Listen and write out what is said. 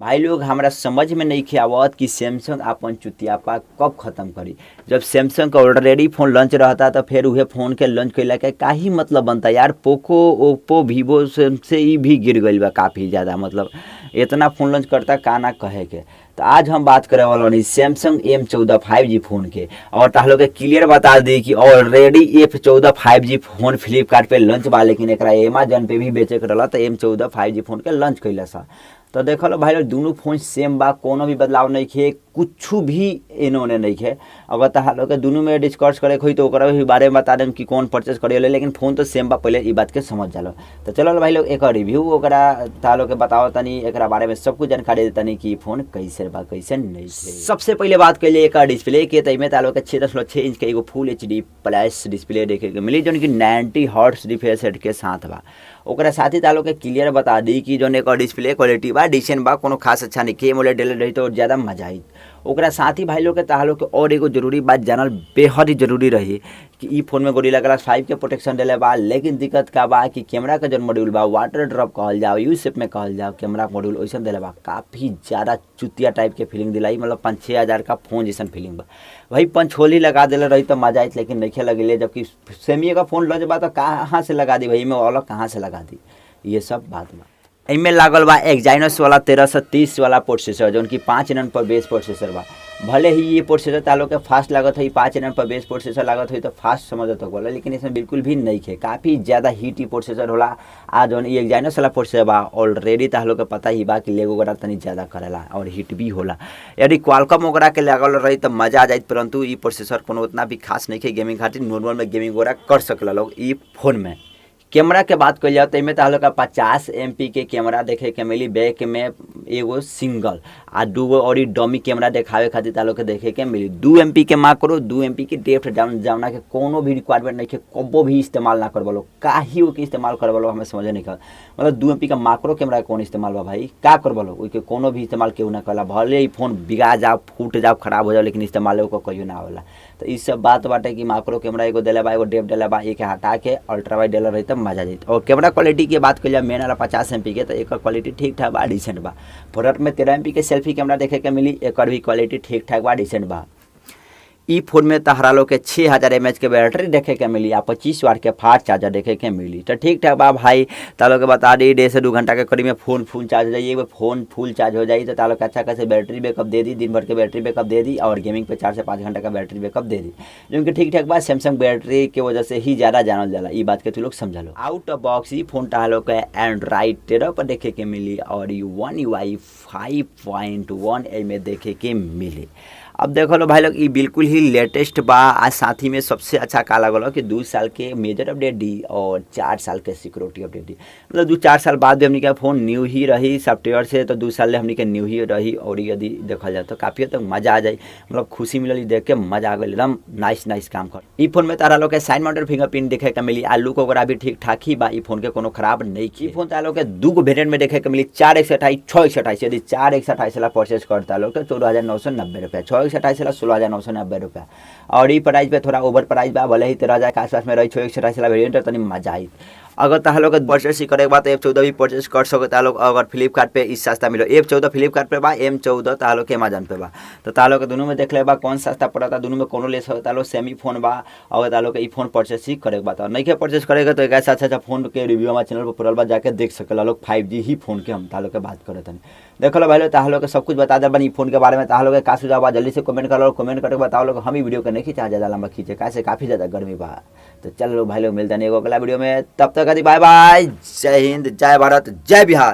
भाई लोग हमरा समझ में नहीं आवत कि सैमसंग अपन चुतियापा कब खत्म करी। जब सैमसंग का ऑलरेडी फोन लॉन्च रहता तो फिर उहे फोन के लॉन्च कैला के का ही मतलब बनता यार। पोको ओप्पो वीवो से ही भी गिर गई बा काफ़ी ज़्यादा, मतलब इतना फोन लॉन्च करता का ना कहे के। तो आज हम बात करे वाला नहीं सैमसंग M14 5G फोन के, और ताह लोग के क्लियर बता दी कि already F14 5G phone Flipkart पे लॉन्च बा, लेकिन एक अमेजन पे भी बेचे के रहा तो M14 5G फोन के लॉन्च कैला सा। तो देख लो भाई लोग दोनों फोन सेम बा, कोनो भी बदलाव नहीं खे, कुछ भी इन्होंने नहीं खे। अगर तहा लोग दोनों में डिस्कस करे हुई तो ओकरा भी बारे में बता दें कि कौन परचेज करे, लेकिन फोन तो सेम बा, पहले ये बात के समझ जालो। तो चलो भाई लोग एक रिव्यू ओकरा तहा लोग के बताओ तनी, एक बारे में सब कुछ जानकारी देता कि फोन कैसे बा कैसे नहीं थे। सबसे पहले बात कर लिए एक डिस्प्ले के, तई में तहा लोग के 6.6 इंच के एगो फुल HD प्लस डिस्प्ले देखे के मिली, जो कि 90 हर्ट्ज रिफ्रेश रेट के साथ बा। ओकरा साथ ही तालो के क्लियर बता दी कि जो एक डिस्प्ले क्वालिटी बा डिसेंट बा, कोनो खास अच्छा नहीं के एमोलेड डिस्प्ले रही तो ज़्यादा मजा आई। ओकरा साथ ही भाई लोग के तालो के और एगो जरूरी बात जानल बेहद ही जरूरी रही कि ई फोन में गोरिल्ला ग्लास 5 के प्रोटेक्शन दिले बा, लेकिन दिक्कत का बा कि कैमरा का जो मॉड्यूल बा वाटर ड्रॉप कहल जाओ यू शेप में कहल जाओ कैमरा मॉड्यूल वैसा दिले बा, काफ़ी ज़्यादा चुतिया टाइप के फीलिंग दिलाई, मतलब 5-6 हज़ार का फोन जैसा फीलिंग बा। वही पंचोली लगा दिले रही तो मजा आई, लेकिन नहीं लगे, जबकि सेमी का फोन लॉन्च बा तो कहाँ से लगा दी भाई में अलग कहाँ से लगा दी, ये सब बात बा। इनमें लागल बा एक्जाइनोस वाला 1330 वाला प्रोसेसर, जो कि 5 नैनो पर बेस प्रोसेसर बा। भले ही ये प्रोसेसर तालो के फास्ट लागत है, 5 नैनो पर बेस प्रोसेसर लागत है तो फास्ट समझत होला, लेकिन इसमें बिल्कुल भी नहीं है, काफ़ी ज़्यादा हीट प्रोसेसर होला। आ जो ये एक्जाइनोस वाला प्रोसेसर बा ऑलरेडी तालो के पता ही बा कि लेग वगैरह तनी ज़्यादा करेला और हीट भी होला। यदि क्वालकॉम वगैरह के लागल रही तो मजा आ जाए, परंतु ये प्रोसेसर कोनो उतना भी खास नहीं है गेमिंग खातिर, नॉर्मल में गेमिंग वगैरह कर सकला लोग ई फोन में। कैमरा के बात कल जाओ तो इनमें तालो का 50 MP के कैमरा देखे के मिली, बैक में एगो सिंगल आ 2 और डमी कैमरा देखावे खातिर तालो के देखे के मिली। 2 MP के माक्रो, 2 MP के डेप्थ जाना के कोनो भी रिक्वायरमेंट नहीं है, कबो भी इस्तेमाल ना कर बोलो, काही के इस्तेमाल कर बोलो हमें समझ नहीं कर, मतलब 2 MP का माक्रो कैमरा कौन इस्तेमाल बा भाई का कर बोलो, उसके कोनो भी इस्तेमाल क्यों ना कला, भले ही फोन बिगा जाओ फूट जाओ खराब हो जाओ, लेकिन इस्तेमाल को कहियो ना होला। तो इस सब बात बाटे कि माक्रो कैमरा एगो दिले बा, एगो डेप्थ दिले बा, एक हटा के अल्ट्रा वाइड दिले रही तो मजा जाए। और कैमरा क्वालिटी की बात करिए मेन वाला 50 MP के, तो एक क्वालिटी ठीक ठाक बा, डिसेंट बा। फ्रंट में 13 MP के सेल्फी कैमरा देखे के मिली, एक भी क्वालिटी ठीक ठाक बा, डिसेंट बा। ई फोन में तहरा लोग के 6000 mAh के बैटरी देखे के मिली, आ 25 वाट के फास्ट चार्जर देखे के मिली। तो ठीक ठाक बा भाई, तालो के बता दी 1.5 से 2 घंटा के करीब में फोन फुल चार्ज हो जाइए, फोन फुल चार्ज हो जाए तो तालो के अच्छा खासे बैटरी बैकअप दे दी, दिन भर के बैटरी बैकअप दे दी, और गेमिंग पे 4 से 5 घंटा का बैटरी बैकअप दे दी, जो कि ठीक ठाक बा। सैमसंग बैटरी के वजह से ही ज़्यादा जानल जाला, ये बात के तू लोग समझ लो। आउट ऑफ बॉक्स ही फोन तालो के एंड्रॉइड 13 पर देखे के मिली, और One UI 5.1 में देखे के मिली। अब देखो लो भाई लोग ये बिल्कुल ही लेटेस्ट बा, आज साथ ही में सबसे अच्छा का लगल कि 2 साल के मेजर अपडेट दी और 4 साल के सिक्योरिटी अपडेट दी, मतलब 2-4 साल बाद भी हमने का फोन न्यू ही रही सॉफ्टवेयर से, तो 2 साल हमने के न्यू ही रही। और यदि देखा जाए तो काफ़ी तक मजा आ जाए, मतलब खुशी मिलल देख के मजा आ गई, एकदम नाइस काम कर। ई फोन में तारा लोग के साइड माउंटेड फिंगरप्रिंट देखे के मिली, आलू को वगैरह भी ठीक ठाक ही बा, ई फोन के कोनो खराब नहीं की। फोन तारा लोग के 2 वेरिएंट में देखे के मिली, 4/128, 6/128। यदि 4/128 वाला परचेज करता लोग तो 14,990 रुपया, 6/128 वाला 16,990 रुपया। और ई प्राइस पे थोड़ा ओवर प्राइस बा, भले ही 13,000 के आसपास में रही, 6/128 वाला वेरिएंट तनी मजा आई। अगर तहा लोग परचेस करे के बाद F14 भी परचेस कर सकता लोग, अगर फ्लिपकार्ट पे इस सस्ता मिलो। F14 फ्लिपकार्ट पे बा, M14 तहा लोग के अमेजन पे बा, तो तहा लोग दोनों में देख ले बा कौन सस्ता पड़ता, दोनों में कोनो ले सकता लोग। सेमी फोन बा, अगर तहा लोग ई फोन परचेस ही करे के बाद नहीं के परचेस करेगा तो एक ऐसा अच्छा फोन के रिव्यू हमारे चैनल पर पूरा जाके देख सकला लोग। 5G ही फोन के हम तहा लोग के बात करे तनी देख लो भाई लोग, तहा लोग के सब कुछ बता दे बनी फोन के बारे में। तहा लोग का सुझाव बा जल्दी से कमेंट करो, कमेंट करके बताओ लोग। हम ही वीडियो के नहीं खींचा ज़्यादा लंबा खींचे, कैसे काफ़ी ज़्यादा गर्मी बा। तो चलो भाई लोग मिलते हैं एगो अगला वीडियो में, तब तक बाय बाय, जय हिंद, जय भारत, जय बिहार।